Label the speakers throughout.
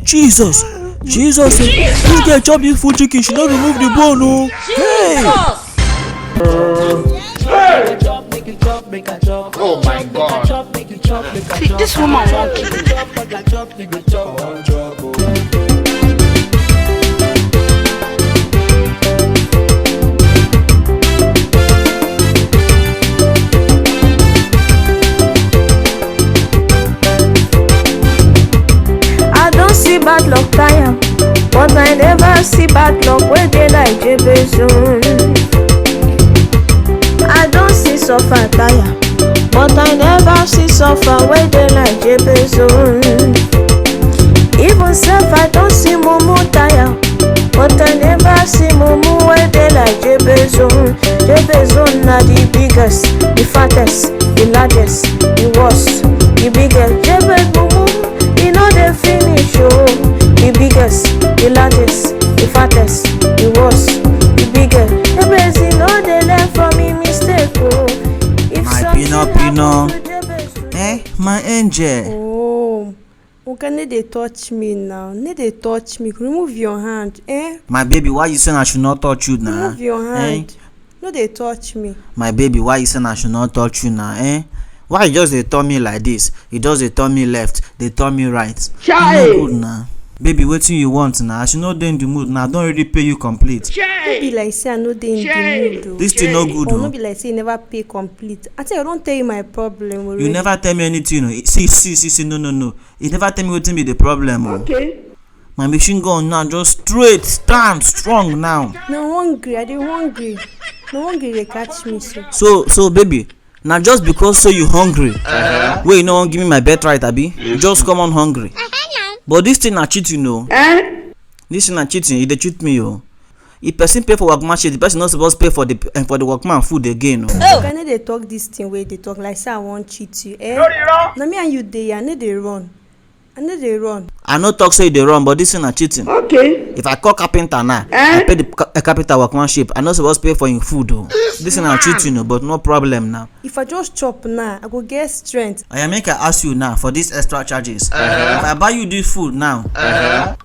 Speaker 1: Jesus, this girl chop this full chicken, she don't remove the bone, oh. Hey!
Speaker 2: Oh my God!
Speaker 3: See, this woman won't
Speaker 4: see bad luck tire, but I never see bad luck where they like Jabez. I don't see suffer tire, but I never see suffer where they like Jabez. Even self I don't see mumu tire, but I never see mumu where they like Jabez. Jabez na the biggest, the fattest, the largest, the worst, the biggest. Jabez mumu, you know they finish, oh. The biggest, the largest, the fattest, the worst, the biggest. Jabez, you know they learn from me mistake, oh. If
Speaker 1: My Pino, my angel.
Speaker 4: Oh, okay, need they touch me now? Need they touch me? Remove your hand,
Speaker 1: My baby, why you saying I should not touch you now?
Speaker 4: Remove your hand. No, they touch me.
Speaker 1: My baby, why you saying I should not touch you now, Why you just they turn me like this? You just they turn me left, they turn me right. No good now. Baby, wetin you want now? I should not dey in the mood now. I don't already pay you complete.
Speaker 4: No be like say I no dey in the mood.
Speaker 1: This thing no good.
Speaker 4: No be like say you never pay complete. I tell you, I don't tell you my problem already.
Speaker 1: You never tell me anything. See. No. You never tell me wetin be the problem.
Speaker 4: Okay.
Speaker 1: My machine gun now just straight, stand strong now.
Speaker 4: No hungry. I dey hungry. No hungry they catch me so.
Speaker 1: So baby. Now just because so you hungry, wait, you no wan give me my bet right, abi? Just come on hungry. But this thing na cheating, no. This thing na cheating. They cheat me, oh. If person pay for workmanship, the person not supposed to pay for the workman food again.
Speaker 4: Oh. Can they talk this thing where they talk like say I won't cheat you? Now me and you dey, I need they run. I
Speaker 1: no talk say they run, but this thing na cheating.
Speaker 4: Okay.
Speaker 1: If I call carpenter now, I pay the carpenter workmanship. I not supposed to pay for him food, oh. This thing na cheating, but no problem now.
Speaker 4: If I just chop now, I go get strength.
Speaker 1: I make I ask you now for these extra charges. If I buy you this food now,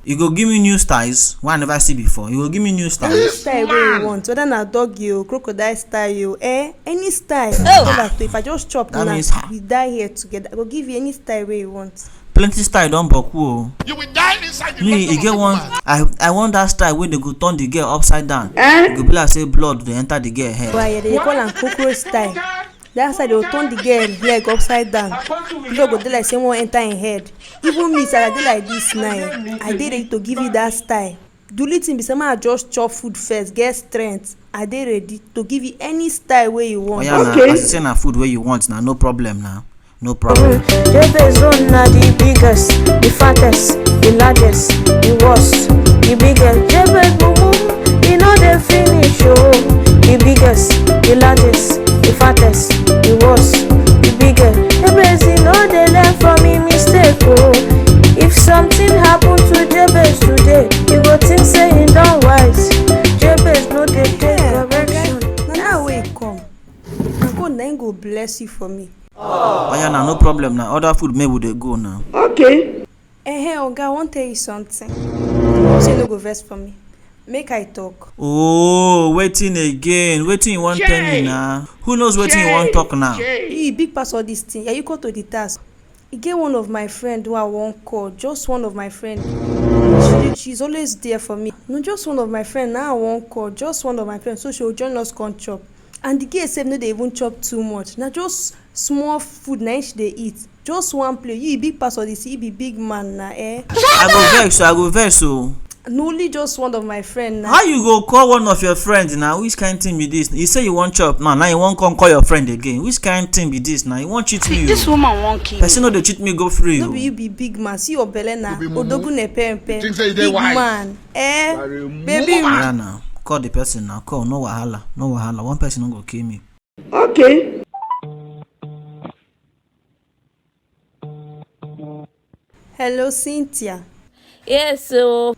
Speaker 1: you go give me new styles one I never see before. You go give me new styles.
Speaker 4: Any style where you want, whether na dog you, crocodile style you, any style. So if I just chop that now, we die here together. I go give you any style where you want.
Speaker 1: Plenty style don boku o.
Speaker 2: You will die inside the
Speaker 1: Me, e get one. I want that style where they go turn the girl upside down. It go be like say blood dey enter the girl head.
Speaker 4: Why they call am cockroach style? That side they will turn the girl leg upside down. Blood go dey like say one enter in head. Even me, sir, I dey like this now. I dey ready to give you that style. The only thing be say I just chop food first, get strength. I dey ready to give you any style where you want.
Speaker 1: Oh, yeah, okay. As you say na food where you want now, no problem now. No problem.
Speaker 4: Jabez na the biggest, the fattest, the largest, the worst, the biggest. Jabez mumu, you know they finish, oh. The biggest, the largest, the fattest, the worst, the biggest. Jabez, you know they learn from me mistake, oh. If something happen to Jabez today, you go think say he don't wise. Jabez no dey take correction. Now where you come? God then go bless you for me.
Speaker 1: Oh yeah, now no problem now. Other food maybe they go now.
Speaker 4: Okay. Hey, Oga, I want to tell you something. So you no go vex for me. Make I talk.
Speaker 1: Oh, waiting again. Waiting you want tell me now. Who knows waiting you want talk now?
Speaker 4: You big pass all this thing. Yeah, you go to the task. You get one of my friend who I won't call. Just one of my friend. She's always there for me. No, just one of my friend. Now I won't call. Just one of my friends. So she will join us come chop. And the girl said no, they even chop too much. Now just small food na each they eat. Just one plate. You big pass all this. You be big man now,
Speaker 1: I go vex so.
Speaker 4: No, only just one of my friend now.
Speaker 1: How you go call one of your friends now? Which kind thing be this? You say you want chop now you won't come call your friend again. Which kind thing be this now? You want cheat me?
Speaker 3: This woman won't kill.
Speaker 1: Person no dey cheat me go free.
Speaker 4: No be you be big man. See your belly now. Odogu nepe.
Speaker 2: Big
Speaker 4: man. Baby.
Speaker 1: Yeah now. Call the person now. Call. No wahala. One person no go kill me.
Speaker 4: Okay. Hello, Cynthia.
Speaker 5: Yes, so.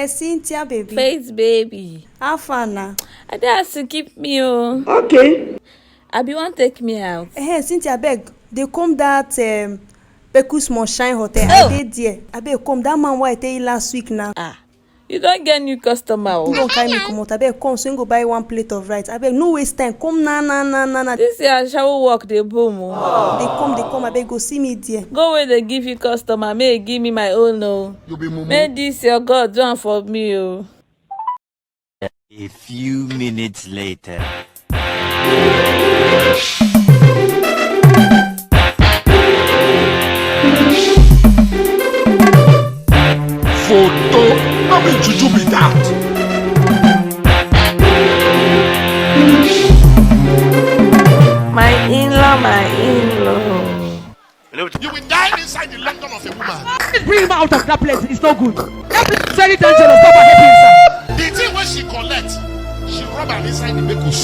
Speaker 4: Cynthia, baby.
Speaker 5: Faith, baby.
Speaker 4: How far now?
Speaker 5: I just to keep me, oh.
Speaker 4: Okay.
Speaker 5: I be want take me out.
Speaker 4: Cynthia, beg. They come that
Speaker 6: Pekus must shine hotel. I dey there. Abeg come, that man why I tell you last week now.
Speaker 5: You don't get new customer.
Speaker 6: You don't carry me come out. Abeg come, so you go buy 1 plate of rice. Abeg no waste time. Come na.
Speaker 5: This your ashawo work dey boom.
Speaker 6: They come. Abeg go see me there.
Speaker 5: Go where they give you customer, may give me my own no. May this your God do am for me oh.
Speaker 7: A few minutes later.
Speaker 2: Photo, no be juju be that.
Speaker 5: My in-law.
Speaker 2: You will die inside the London of a woman.
Speaker 8: Bring him out of that place. It's not good. That place is very dangerous. Stop and help him, sir.
Speaker 2: The thing when she collect, she rub her inside the Bekus.